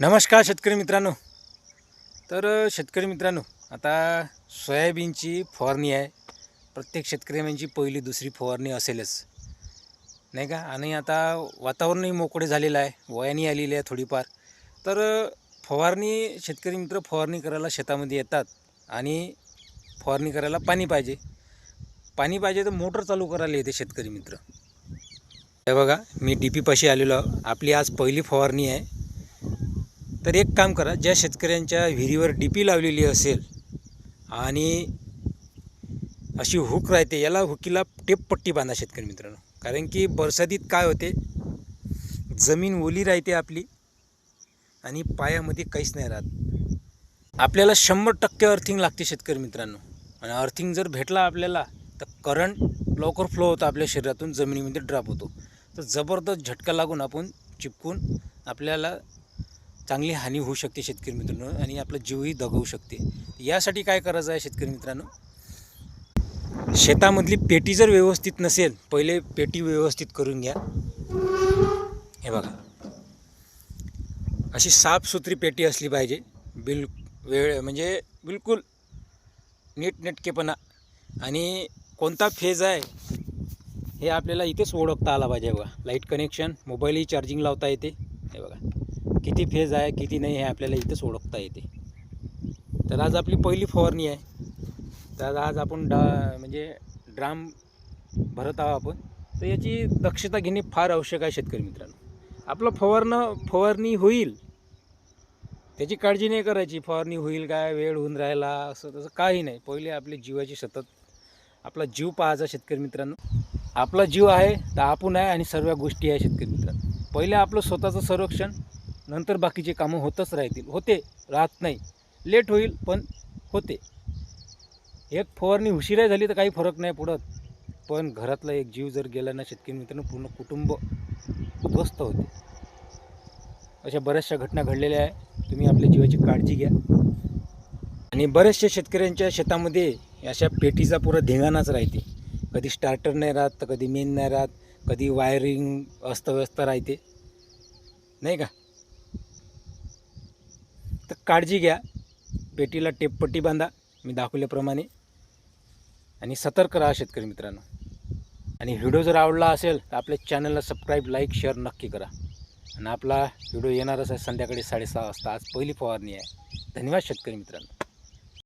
नमस्कार शेतकरी मित्रांनो. शेतकरी मित्रांनो, आता सोयाबीनची फवारणी आहे. प्रत्येक शेतकऱ्यांची पहिली दुसरी फवारणी असेलच, नाही का? आणि आता वातावरणही मोकळे झालेलं आहे, वयानी आलेली आहे थोडीफार. फवारणी शेतकरी मित्र फवारणी करायला शेतामध्ये येतात आणि फवारणी करायला पाणी पाहिजे. पाणी पाहिजे तर मोटर चालू करायला येते शेतकरी मित्र. हे बघा, मी DP पाशी आलेलो आहे. आपली आज पहिली फवारणी आहे. तर एक काम करा, ज्या शेतकऱ्यांच्या विहिरीवर DP लावलेली असेल आणि अशी हुक राहते, याला हुकीला टेपपट्टी बांधा शेतकरी मित्रांनो. कारण की बरसातीत काय होते, जमीन ओली राहते आपली आणि पायामध्ये काहीच नाही राहत. आपल्याला 100% अर्थिंग लागते शेतकरी मित्रांनो. आणि अर्थिंग जर भेटला आपल्याला तर करंट लवकर फ्लो होतो, आपल्या शरीरातून जमिनीमध्ये ड्रॉप होतो. तर जबरदस्त झटका लागून आपण चिपकून आपल्याला चांगली हानी होऊ शकते शेतकरी मित्रांनो, आणि आपला जीवही दगावू शकते. यासाठी काय करायचं आहे शेतकरी मित्रांनो, शेतामधली पेटी जर व्यवस्थित नसेल, पहिले पेटी व्यवस्थित करून घ्या. हे बघा, अशी साफसुथरी पेटी असली पाहिजे. म्हणजे बिलकुल नीटनेटकेपणा. आणि कोणता फेज आहे हे आपल्याला इथेच ओळखता आला पाहिजे. बघा, लाईट कनेक्शन, मोबाईलही चार्जिंग लावता येते. हे बघा, किती फेज आहे किती नाही हे आपल्याला इथंच ओळखता येते. तर आज आपली पहिली फवारणी आहे. तर आज आपण ड्राम भरत आहोत आपण. तर याची दक्षता घेणे फार आवश्यक आहे शेतकरी मित्रांनो. आपलं फवारणी होईल त्याची काळजी नाही करायची. फवारणी होईल काय, वेळ होऊन राहिला असं तसं काही नाही. पहिले आपली जीवाची सतत आपला जीव पाहायचा शेतकरी मित्रांनो. आपला जीव आहे तर आपण आहे आणि सर्व गोष्टी आहे शेतकरी मित्रांनो. पहिले आपलं स्वतःचं संरक्षण, नंतर बाकीचे कामं होतच राहतील. राहत नाही, लेट होईल पण होते. एक फवारणी उशिरा झाली तर काही फरक नाही पडत, पण घरातला एक जीव जर गेला ना शेतकरी मित्रांनो, पूर्ण कुटुंब उद्ध्वस्त होते. अशा बऱ्याचशा घटना घडलेल्या आहे. तुम्ही आपल्या जीवाची काळजी घ्या. आणि बऱ्याचशा शेतकऱ्यांच्या शेतामध्ये अशा पेटीचा पुरा धिंगाणाच राहते. कधी स्टार्टर नाही राहत, तर कधी मेन नाही राहत, कधी वायरिंग अस्तव्यस्त राहते, नाही का? तर काळजी घ्या. पेटीला टेपपट्टी बांधा मी दाखवल्याप्रमाणे, आणि सतर्क राहा शेतकरी मित्रांनो. आणि व्हिडिओ जर आवडला असेल तर आपल्या चॅनलला सबस्क्राईब, लाईक, शेअर नक्की करा. आणि आपला व्हिडिओ येणारच आहे संध्याकाळी 6:30 वाजता. आज पहिली फवारणी आहे. धन्यवाद शेतकरी मित्रांनो.